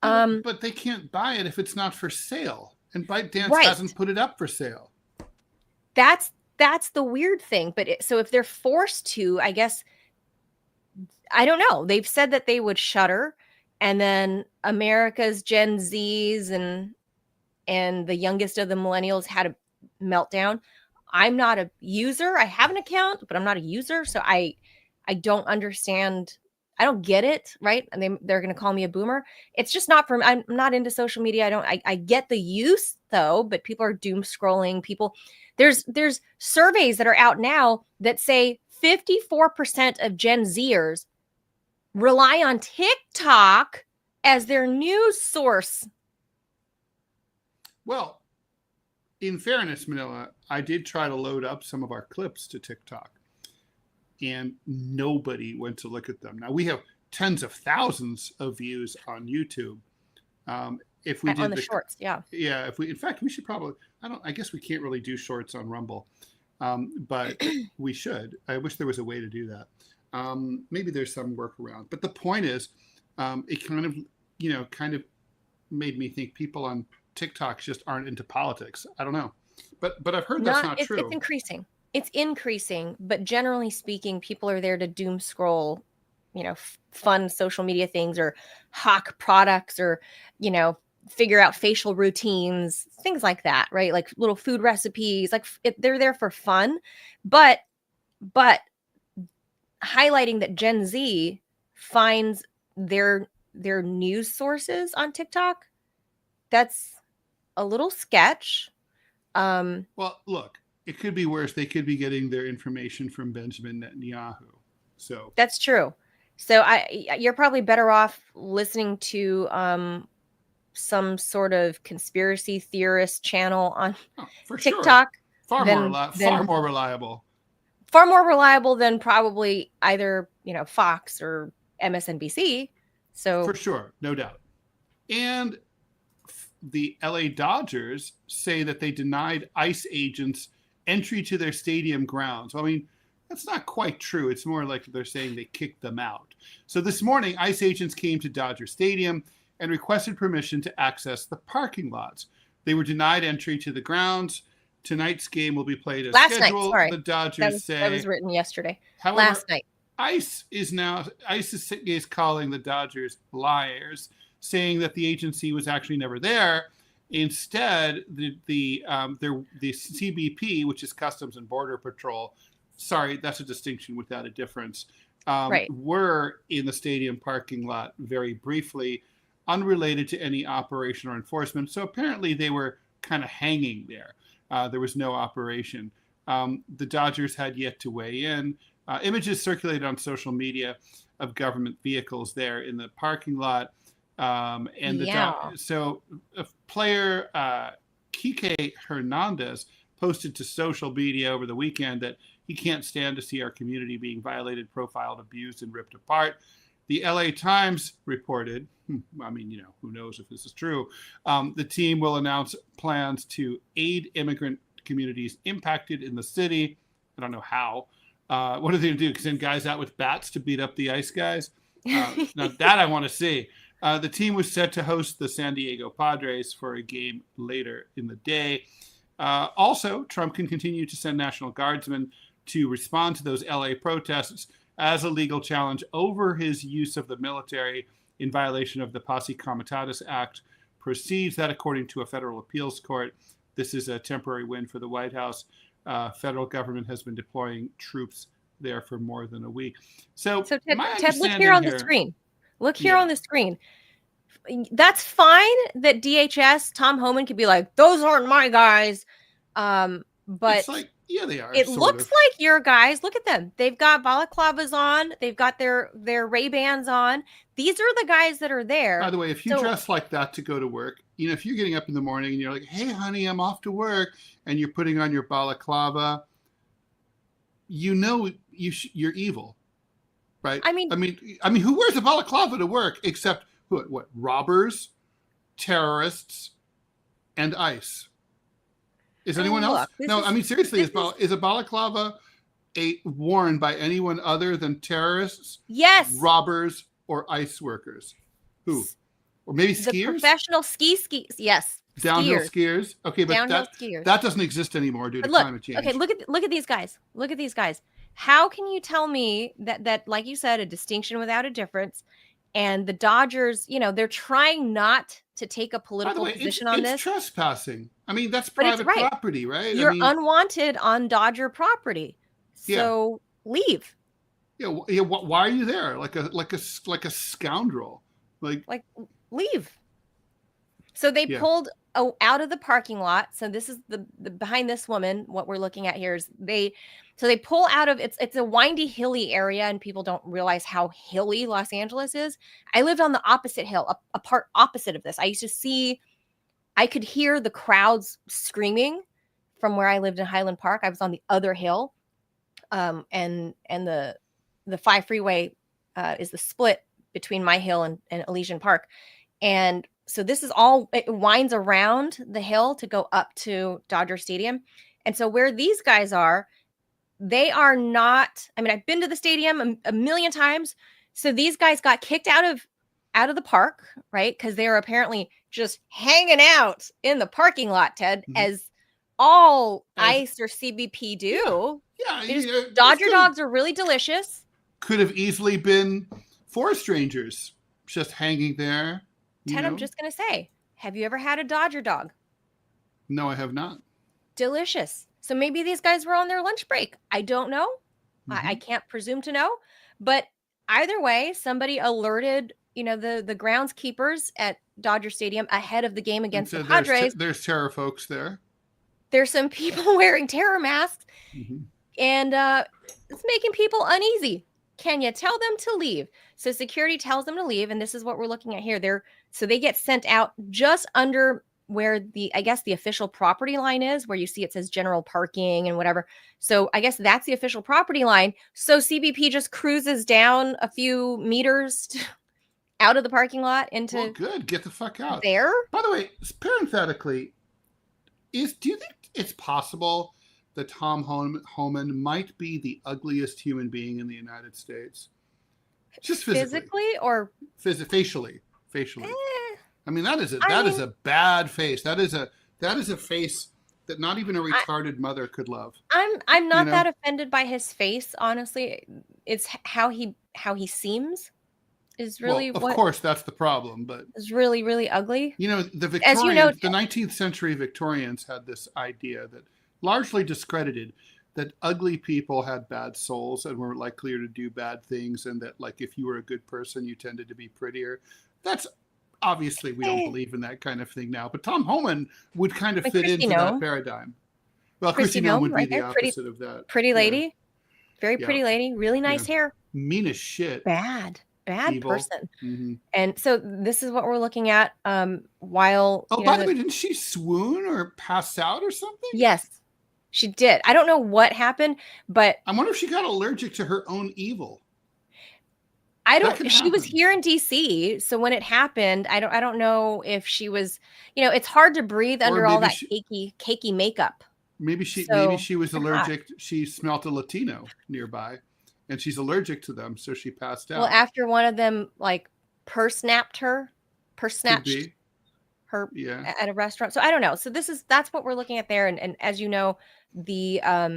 But they can't buy it if it's not for sale. And ByteDance hasn't put it up for sale. That's the weird thing. But so if they're forced to, I guess, I don't know. They've said that they would shutter, and then America's Gen Zs and the youngest of the millennials had a meltdown. I'm not a user. I have an account, but I'm not a user. So I don't understand. I don't get it, right? And they're going to call me a boomer. It's just not for me. I'm not into social media. I get the use though, but people are doom scrolling. There's surveys that are out now that say 54% of Gen Zers rely on TikTok as their news source. Well, in fairness, Manila, I did try to load up some of our clips to TikTok, and nobody went to look at them. Now, we have tens of thousands of views on YouTube. If we did on the shorts, yeah. Yeah, in fact, we should probably, I guess we can't really do shorts on Rumble, but we should. I wish there was a way to do that. Maybe there's some workaround. But the point is, it kind of made me think people on TikTok just aren't into politics. I don't know, but I've heard that's not true. It's increasing. It's increasing, but generally speaking, people are there to doom scroll, fun social media things or hawk products or, figure out facial routines, things like that, right? Like little food recipes, they're there for fun, but highlighting that Gen Z finds their news sources on TikTok, that's a little sketch. Well, look, it could be worse. They could be getting their information from Benjamin Netanyahu. So that's true. So you're probably better off listening to some sort of conspiracy theorist channel on TikTok. Sure. Far more reliable. Far more reliable than probably either, Fox or MSNBC. So for sure, no doubt. And the LA Dodgers say that they denied ICE agents entry to their stadium grounds. Well, I mean, that's not quite true. It's more like they're saying they kicked them out. So this morning, ICE agents came to Dodger Stadium and requested permission to access the parking lots. They were denied entry to the grounds. Tonight's game will be played as scheduled. Sorry. The Dodgers say. That was written yesterday. However, Last night. ICE is calling the Dodgers liars, saying that the agency was actually never there. Instead, the CBP, which is Customs and Border Patrol, sorry, that's a distinction without a difference, were in the stadium parking lot very briefly, unrelated to any operation or enforcement. So apparently they were kind of hanging there. There was no operation. The Dodgers had yet to weigh in. Images circulated on social media of government vehicles there in the parking lot. So a player, Kike Hernandez, posted to social media over the weekend that he can't stand to see our community being violated, profiled, abused, and ripped apart. The LA Times reported, I mean, you know, who knows if this is true, the team will announce plans to aid immigrant communities impacted in the city. I don't know how. What are they going to do? Send guys out with bats to beat up the ICE guys? Now that I want to see. The team was set to host the San Diego Padres for a game later in the day. Also, Trump can continue to send National Guardsmen to respond to those LA protests as a legal challenge over his use of the military in violation of the Posse Comitatus Act proceeds. That, according to a federal appeals court, this is a temporary win for the White House. Federal government has been deploying troops there for more than a week. So Ted, look here on the screen. Look here on the screen. That's fine that DHS, Tom Homan could be like, those aren't my guys. But it's like, yeah, they are. It looks like your guys. Look at them. They've got balaclavas on. They've got their Ray-Bans on. These are the guys that are there. By the way, if you dress like that to go to work, you know, if you're getting up in the morning and you're like, hey, honey, I'm off to work, and you're putting on your balaclava, you know you're evil, right? I mean, who wears a balaclava to work except what? Robbers, terrorists, and ICE. Is anyone else? No, I mean, seriously, is a balaclava worn by anyone other than terrorists? Yes. Robbers or ICE workers? Who? Or maybe skiers? The professional skis. Yes. Downhill skiers. Okay, but that doesn't exist anymore due to climate change. Okay, look at these guys. Look at these guys. How can you tell me that like you said, a distinction without a difference? And the Dodgers, you know, they're trying not to take a political position on this. It's trespassing. I mean, that's private property, right? You're unwanted on Dodger property, so leave. Yeah. Why are you there? Like a scoundrel. Like leave. So they pulled out of the parking lot. So this is the behind this woman. What we're looking at here is they pull out of it's a windy, hilly area, and people don't realize how hilly Los Angeles is. I lived on the opposite hill, a part opposite of this. I could hear the crowds screaming from where I lived in Highland Park. I was on the other hill, and the 5 freeway is the split between my hill and Elysian Park, and so this is it winds around the hill to go up to Dodger Stadium. And so where these guys are, they are not, I mean, I've been to the stadium a million times. So these guys got kicked out of the park, right? Because they were apparently just hanging out in the parking lot, Ted, as all ICE or CBP do. Yeah. Dodger dogs are really delicious. Could have easily been 4 strangers just hanging there. Ted, I'm just going to say, have you ever had a Dodger dog? No, I have not. Delicious. So maybe these guys were on their lunch break. I don't know. I can't presume to know. But either way, somebody alerted, you know, the groundskeepers at Dodger Stadium ahead of the game against the Padres. There's terror folks there. There's some people wearing terror masks. And it's making people uneasy. Can you tell them to leave? So security tells them to leave. And this is what we're looking at here. So they get sent out just under where the official property line is, where you see it says general parking and whatever. So I guess that's the official property line. So CBP just cruises down a few meters out of the parking lot into. Well, good. Get the fuck out. There. By the way, parenthetically, do you think it's possible that Tom Homan might be the ugliest human being in the United States? Just physically or facially. I mean, that is a bad face. That is a face that not even a retarded mother could love. I'm not that offended by his face, honestly. It's how he seems is really of course that's the problem, but is really, really ugly. The Victorians, the 19th century Victorians had this idea that largely discredited that ugly people had bad souls and were likelier to do bad things, and that like if you were a good person, you tended to be prettier. That's obviously we don't believe in that kind of thing now, but Tom Homan would kind of fit into that paradigm. Well, Chrissy Nome would be the opposite of that. Pretty lady, very pretty lady, really nice hair. Mean as shit. Bad Evil. person. Mm-hmm. And so this is what we're looking at. While by the way, didn't she swoon or pass out or something? Yes, she did. I don't know what happened, but I wonder if she got allergic to her own evil. She was here in DC, so when it happened, I don't know if she was. It's hard to breathe under all that cakey makeup. Maybe she was allergic. She smelt a Latino nearby, and she's allergic to them, so she passed out. Well, after one of them like purse snatched her at a restaurant. So I don't know. So that's what we're looking at there, and as you know, a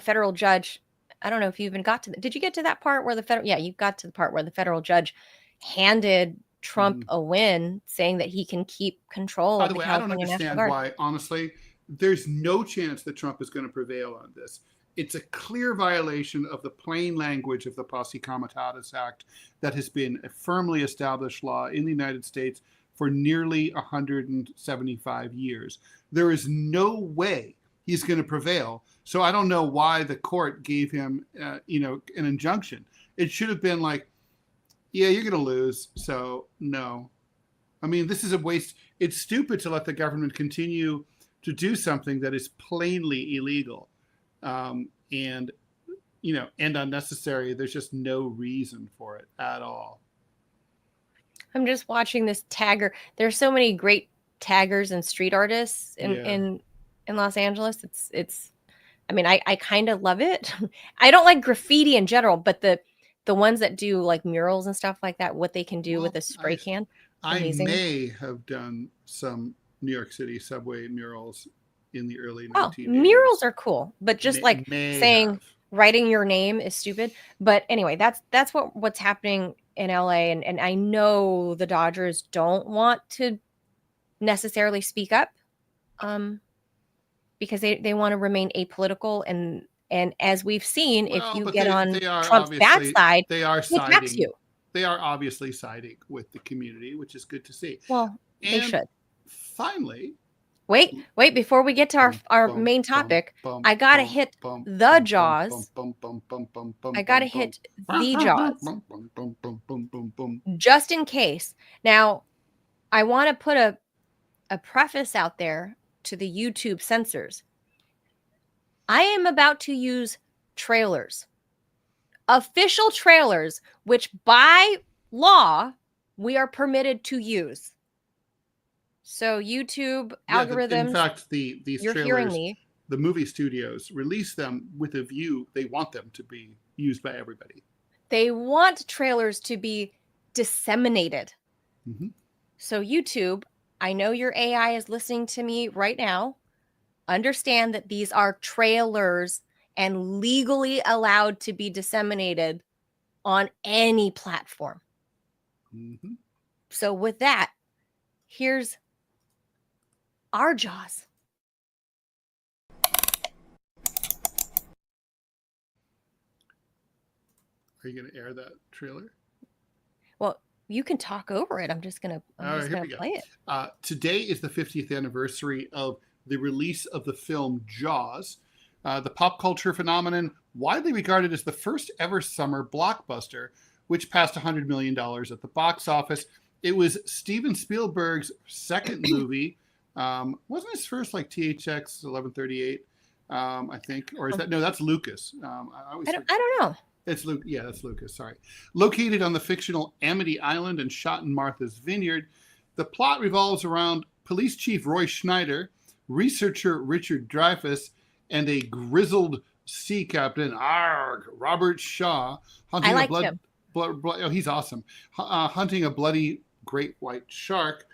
federal judge. I don't know if you even got to did you get to that part where you got to the part where the federal judge handed Trump a win, saying that he can keep control of the California National Guard. I don't understand why, honestly, there's no chance that Trump is going to prevail on this. It's a clear violation of the plain language of the Posse Comitatus Act that has been a firmly established law in the United States for nearly 175 years. There is no way he's going to prevail. So I don't know why the court gave him, an injunction. It should have been like, yeah, you're going to lose. So no. I mean, this is a waste. It's stupid to let the government continue to do something that is plainly illegal, and unnecessary. There's just no reason for it at all. I'm just watching this tagger. There's so many great taggers and street artists in Los Angeles. It's I mean, I kind of love it. I don't like graffiti in general, but the ones that do like murals and stuff like that, what they can do with a spray can. Amazing. I may have done some New York City subway murals in the early 1980s. Murals are cool, but just writing your name is stupid. But anyway, that's what's happening in LA, and I know the Dodgers don't want to necessarily speak up. Because they want to remain apolitical, and as we've seen, if you get on Trump's bad side, they are he attacks you. They are obviously siding with the community, which is good to see. Well, they should. Finally, wait, before we get to our main topic, I gotta hit the Jaws. I gotta hit the Jaws. Just in case. Now, I want to put a preface out there to the YouTube censors. I am about to use trailers, official trailers, which by law we are permitted to use. So YouTube algorithms. In fact, these you're trailers, hearing me. The movie studios release them with a view. They want them to be used by everybody. They want trailers to be disseminated. Mm-hmm. So YouTube, I know your AI is listening to me right now. Understand that these are trailers and legally allowed to be disseminated on any platform. Mm-hmm. So with that, here's our Jaws. Are you going to air that trailer? Well, you can talk over it. I'm just going to play it. Today is the 50th anniversary of the release of the film Jaws, the pop culture phenomenon widely regarded as the first ever summer blockbuster, which passed $100 million at the box office. It was Steven Spielberg's second movie. Wasn't his first like THX 1138, I think? Or is that? No, that's Lucas. I don't know. It's Luke. Yeah, that's Lucas. Sorry. Located on the fictional Amity Island and shot in Martha's Vineyard, the plot revolves around police chief Roy Scheider, researcher Richard Dreyfuss, and a grizzled sea captain, Robert Shaw, hunting I liked him. Oh, he's awesome. Hunting a bloody great white shark.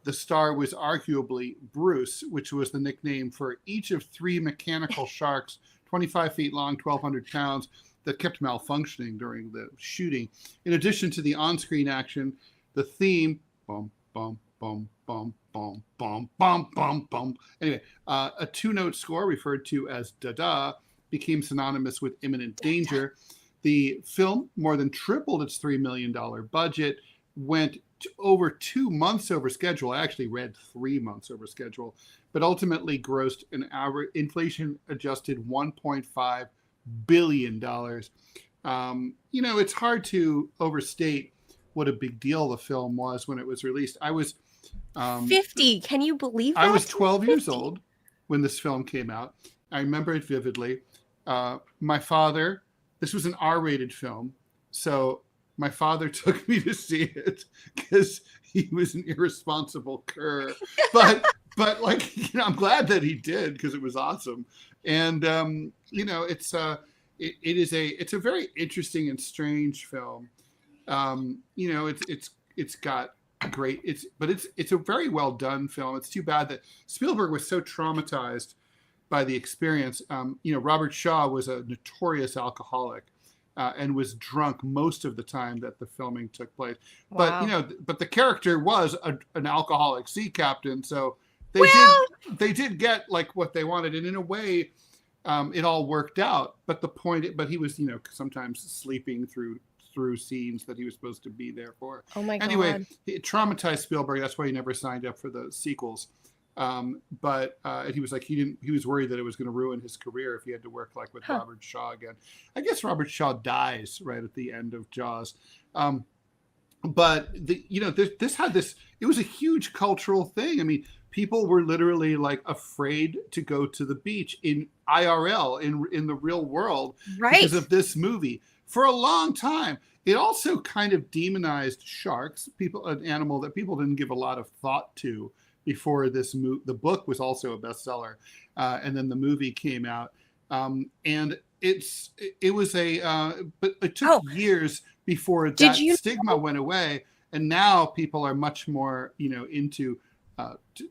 The star was arguably Bruce, which was the nickname for each of 3 mechanical sharks, 25 feet long, 1,200 pounds, that kept malfunctioning during the shooting. In addition to the on-screen action, the theme, bum, bum, bum, bum, bum, bum, bum, bum, bum. Anyway, a 2-note score referred to as da-da became synonymous with imminent danger. The film more than tripled its $3 million budget, went over 2 months over schedule. I actually read 3 months over schedule, but ultimately grossed an average inflation-adjusted $1.5 billion. You know, it's hard to overstate what a big deal the film was when it was released. I was 50. Can you believe that? I was 12 years old when this film came out. I remember it vividly. My father, this was an R-rated film, so my father took me to see it because he was an irresponsible cur. But like, you know, I'm glad that he did because it was awesome. And you know, it's a very interesting and strange film. You know, it's got great. It's a very well done film. It's too bad that Spielberg was so traumatized by the experience. You know, Robert Shaw was a notorious alcoholic and was drunk most of the time that the filming took place. Wow. But you know, but the character was an alcoholic sea captain, so they did get like what they wanted, and in a way, it all worked out. But he was, you know, sometimes sleeping through scenes that he was supposed to be there for. Oh my God. Anyway, it traumatized Spielberg. That's why he never signed up for the sequels. But he was like, he was worried that it was going to ruin his career if he had to work like with Robert Shaw again. I guess Robert Shaw dies right at the end of Jaws. But you know, it was a huge cultural thing. I mean, people were literally like afraid to go to the beach in IRL, in the real world, right, because of this movie for a long time. It also kind of demonized sharks, an animal that people didn't give a lot of thought to before this the book was also a bestseller, and then the movie came out, and but it took years before that stigma went away, and now people are much more, you know, into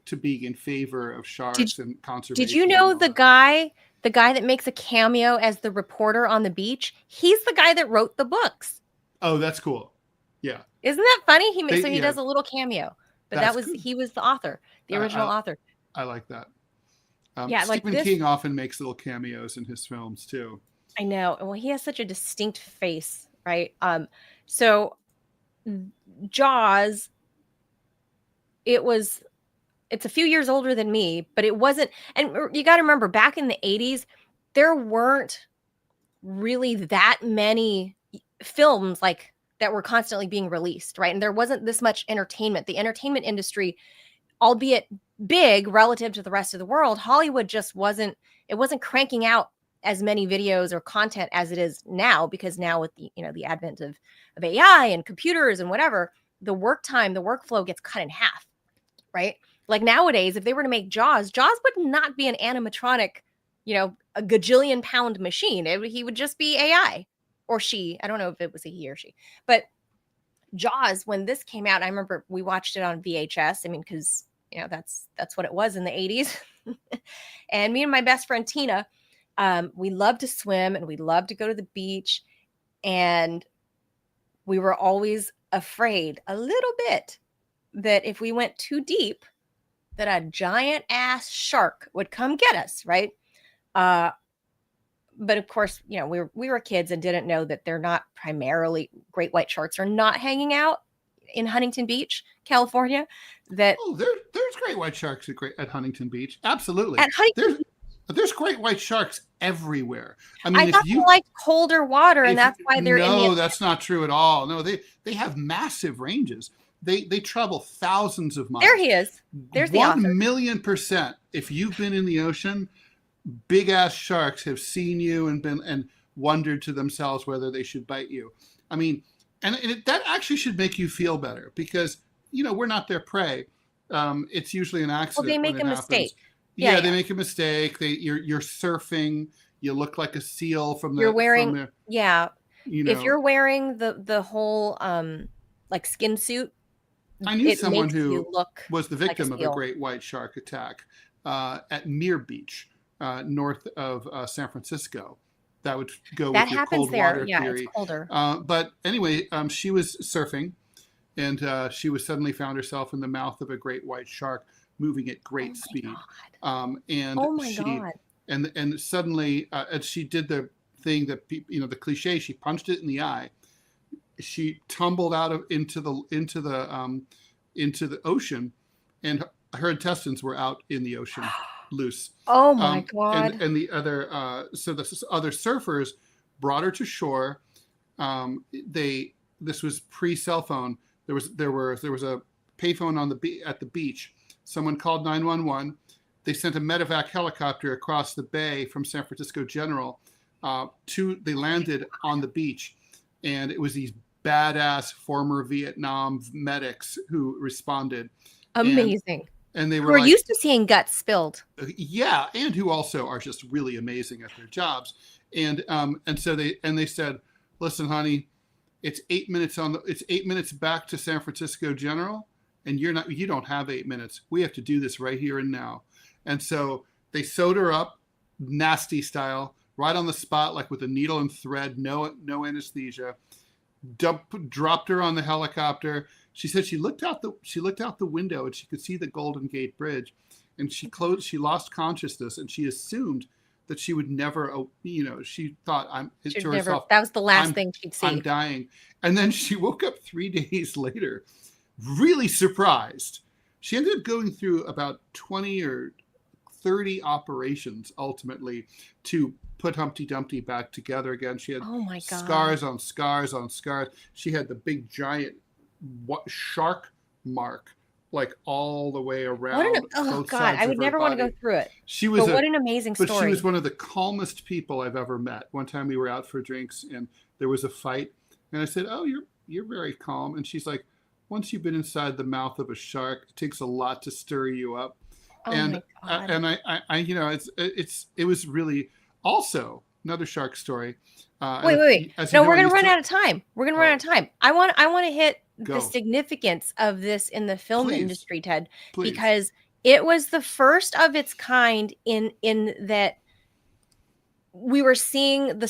to being in favor of sharks and conservation. Did you know the guy that makes a cameo as the reporter on the beach? He's the guy that wrote the books. Oh, that's cool. Yeah, isn't that funny? He does a little cameo. But he was the author, the original author. I like that. Yeah, Stephen King often makes little cameos in his films too. I know. Well, he has such a distinct face, right? So Jaws, it's a few years older than me, but it wasn't. And you got to remember, back in the 80s, there weren't really that many films like that were constantly being released, right? And there wasn't this much entertainment. The entertainment industry, albeit big relative to the rest of the world, Hollywood just wasn't cranking out as many videos or content as it is now, because now with the advent of AI and computers and whatever, the workflow gets cut in half, right? Like nowadays, if they were to make Jaws would not be an animatronic, you know, a gajillion pound machine. He would just be AI. Or she, I don't know if it was a he or she, but Jaws, when this came out, I remember we watched it on VHS. I mean, because, you know, that's what it was in the 80s. And me and my best friend Tina, we loved to swim and we loved to go to the beach. And we were always afraid a little bit that if we went too deep, that a giant ass shark would come get us, right? But of course, you know, we were kids and didn't know that they're not primarily, great white sharks are not hanging out in Huntington Beach, California. There's great white sharks at Huntington Beach. Absolutely. At Huntington there's great white sharks everywhere. I mean, I thought you like colder water, and that's why they're No, that's not true at all. No, they have massive ranges. They travel thousands of miles. There he is. There's the author. 1,000,000%. If you've been in the ocean, big ass sharks have seen you and wondered to themselves whether they should bite you. I mean, and that actually should make you feel better, because, you know, we're not their prey. It's usually an accident. Well, they make a mistake. Yeah, they make a mistake. You're surfing. You look like a seal from the. You're wearing, from if you're wearing the whole like skin suit, I knew someone makes who you look was the victim like of a great white shark attack at Muir Beach, north of San Francisco. That would go that with your happens cold there. water Yeah, theory. it's colder. But anyway, she was surfing, and she was suddenly found herself in the mouth of a great white shark moving at great speed. And oh my God. And suddenly, as she did the thing that the cliche, she punched it in the eye. She tumbled out into the ocean, and her intestines were out in the ocean, loose. Oh my God! And the other the other surfers brought her to shore. This was pre-cell phone. There was a payphone at the beach. Someone called 911. They sent a medevac helicopter across the bay from San Francisco General. They landed on the beach, and it was these badass former Vietnam medics who responded. Amazing. And they were used to seeing guts spilled. Yeah, and who also are just really amazing at their jobs. And so they said, "Listen, honey, it's 8 minutes back to San Francisco General, and you don't have 8 minutes. We have to do this right here and now." And so they sewed her up, nasty style, right on the spot, like with a needle and thread, no anesthesia. Dropped her on the helicopter. She said she looked out the window and she could see the Golden Gate Bridge, and she lost consciousness, and she assumed that she would never, she thought herself, that was the last thing she'd see. I'm dying. And then she woke up 3 days later, really surprised. She ended up going through about 20 or 30 operations ultimately to put Humpty Dumpty back together again. She had scars on scars on scars. She had the big giant shark mark like all the way around. Oh God, I would never want to go through it. What an amazing story. But she was one of the calmest people I've ever met. One time we were out for drinks and there was a fight, and I said, "Oh, you're very calm." And she's like, "Once you've been inside the mouth of a shark, it takes a lot to stir you up." And it was really also another shark story. Wait. No, we're going to run out of time. I want to hit the significance of this in the film industry, Ted, because it was the first of its kind in that we were seeing the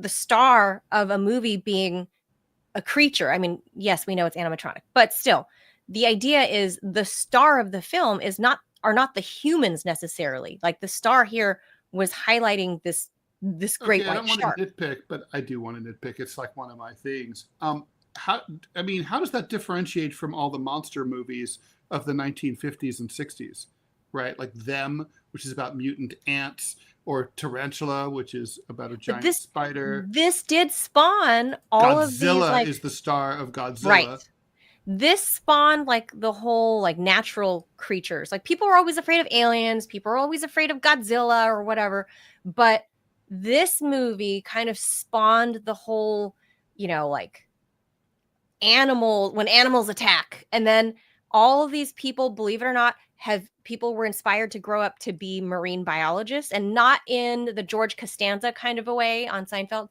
star of a movie being a creature. I mean, yes, we know it's animatronic, but still, the idea is the star of the film are not the humans necessarily. Like the star here was highlighting this great white shark. I don't want to nitpick, but I do want to nitpick. It's like one of my things. How does that differentiate from all the monster movies of the 1950s and 60s, right? Like Them, which is about mutant ants, or Tarantula, which is about a giant spider. This did spawn all of these. Godzilla is the star of Godzilla. Right. This spawned like the whole like natural creatures. Like people are always afraid of aliens. People are always afraid of Godzilla or whatever. But this movie kind of spawned the whole, like when animals attack. And then all of these people, believe it or not, people were inspired to grow up to be marine biologists, and not in the George Costanza kind of a way on Seinfeld.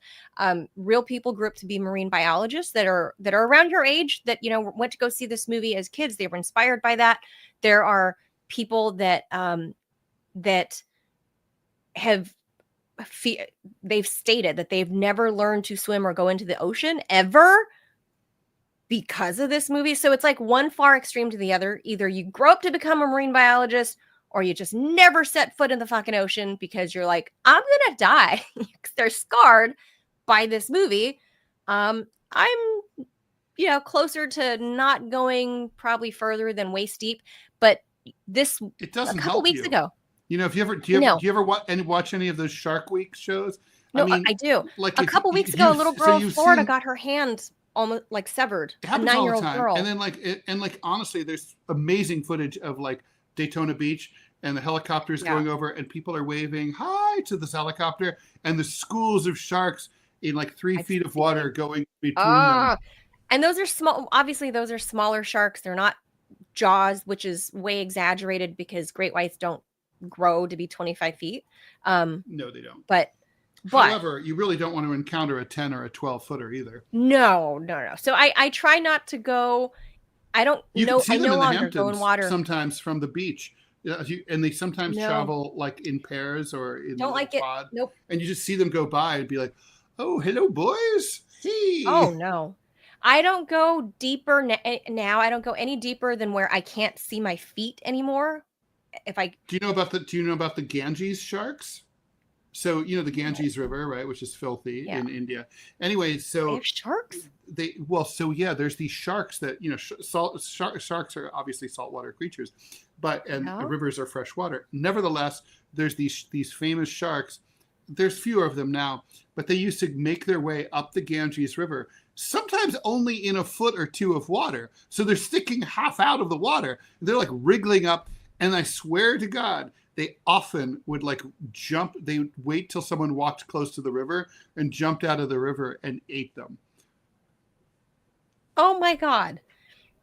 Real people grew up to be marine biologists that are around your age that, went to go see this movie as kids. They were inspired by that. There are people that they've stated that they've never learned to swim or go into the ocean ever because of this movie. So it's like one far extreme to the other. Either you grow up to become a marine biologist, or you just never set foot in the fucking ocean because you're like, I'm gonna die. They're scarred by this movie. I'm closer to not going probably further than waist deep, but it doesn't a couple weeks ago. Do you ever watch any of those Shark Week shows? No, I do. Like a couple weeks ago, a little girl in Florida got her hand almost like severed. It happens all the time. Girl. And then honestly, there's amazing footage of like Daytona Beach and the helicopters going over, and people are waving hi to this helicopter, and the schools of sharks in like 3 feet of water going between them. And those are small. Obviously, those are smaller sharks. They're not Jaws, which is way exaggerated because great whites don't grow to be 25 feet. No, they don't. But however, you really don't want to encounter a 10 or a 12 footer either. No. So I try not to go. I don't You know. can see I them no in the longer go in Hamptons water. sometimes from the beach. Yeah, and they sometimes travel like in pairs or in Don't like pod. it. Nope. And you just see them go by and be like, "Oh, hello, boys." Hey. Oh no, I don't go deeper now. I don't go any deeper than where I can't see my feet anymore. Do you know about the Ganges sharks? So the Ganges River, right, which is filthy in India. Anyway, so they have sharks. There's these sharks that sharks are obviously saltwater creatures, the rivers are fresh water. Nevertheless, there's these famous sharks. There's fewer of them now, but they used to make their way up the Ganges River, sometimes only in a foot or two of water. So they're sticking half out of the water. They're like wriggling up, and I swear to God, they often would like jump. They would wait till someone walked close to the river and jumped out of the river and ate them. Oh my God.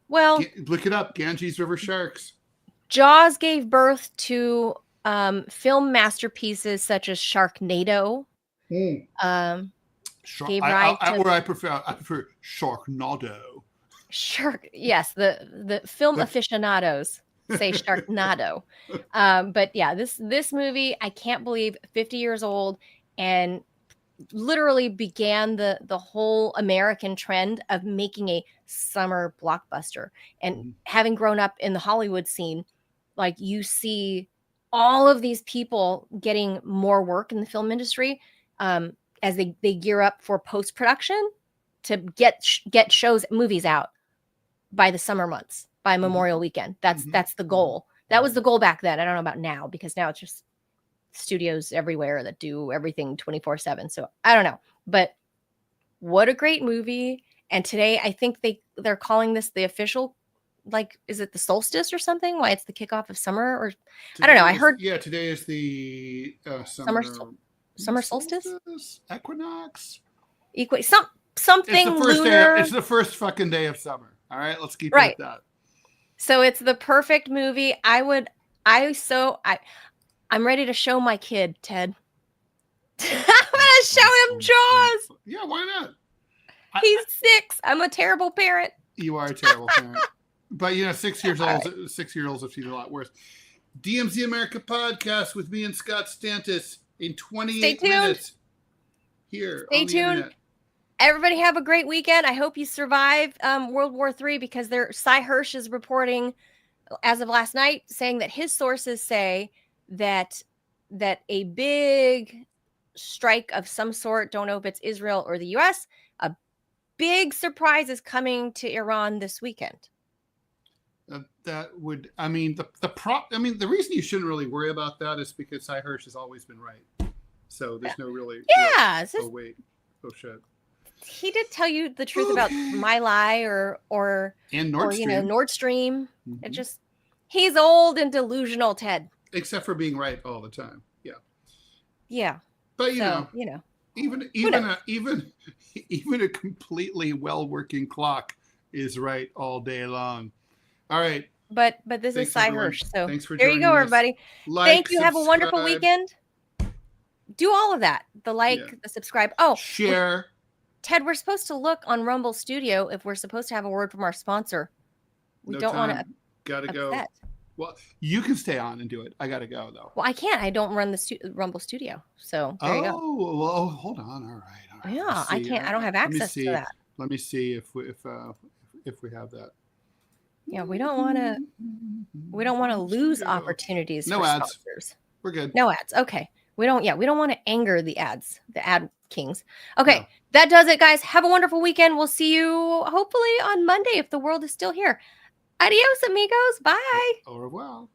Well, look it up. Ganges River sharks. Jaws gave birth to film masterpieces such as Sharknado. I prefer Sharknado. Yes, the film aficionados say Sharknado. But yeah, this movie, I can't believe, 50 years old, and literally began the whole American trend of making a summer blockbuster. And having grown up in the Hollywood scene, like, you see all of these people getting more work in the film industry as they gear up for post-production to get movies out by the summer months, by Memorial Weekend. That's the goal. That was the goal back then. I don't know about now, because now it's just studios everywhere that do everything 24/7. So I don't know, but what a great movie. And today, I think they're calling this the official, like, is it the solstice or something? Why it's the kickoff of summer? Or today I don't know. I heard. Yeah, today is the summer solstice? Equinox. Something lunar. It's the first fucking day of summer. All right, let's keep it at that. So it's the perfect movie. I'm ready to show my kid, Ted. I'm gonna show him Jaws. Yeah, why not? He's 6. I'm a terrible parent. You are a terrible parent. But 6-year-olds have seen a lot worse. DMZ America podcast with me and Scott Stantis in 28 minutes. Here. Stay tuned. Everybody have a great weekend. I hope you survive World War III, because Cy Hirsch is reporting as of last night, saying that his sources say that a big strike of some sort, don't know if it's Israel or the US, a big surprise is coming to Iran this weekend. The reason you shouldn't really worry about that is because Cy Hirsch has always been right. So there's no really. Yeah. Oh shit. He did tell you the truth about My Lai or Nord Stream. Nord Stream. It just, he's old and delusional, Ted. Except for being right all the time. Yeah. Yeah. But even a completely well-working clock is right all day long. All right. But this is Cy Hirsch. So thanks for there you go, everybody. Thank you. Subscribe. Have a wonderful weekend. Do all of that. The subscribe. Oh, share. Ted, we're supposed to look on Rumble Studio if we're supposed to have a word from our sponsor. We don't want to. Gotta go. Well, you can stay on and do it. I gotta go though. Well, I can't. I don't run the Rumble Studio. So there you go. Oh, well, hold on. All right. Yeah, I can't. I don't have access to that. Let me see if we have that. Yeah, we don't want to lose opportunities. No for ads. Sponsors. We're good. No ads. Okay. We don't want to anger the ad kings. Okay. No. That does it, guys. Have a wonderful weekend. We'll see you hopefully on Monday if the world is still here. Adios, amigos. Bye. Au revoir.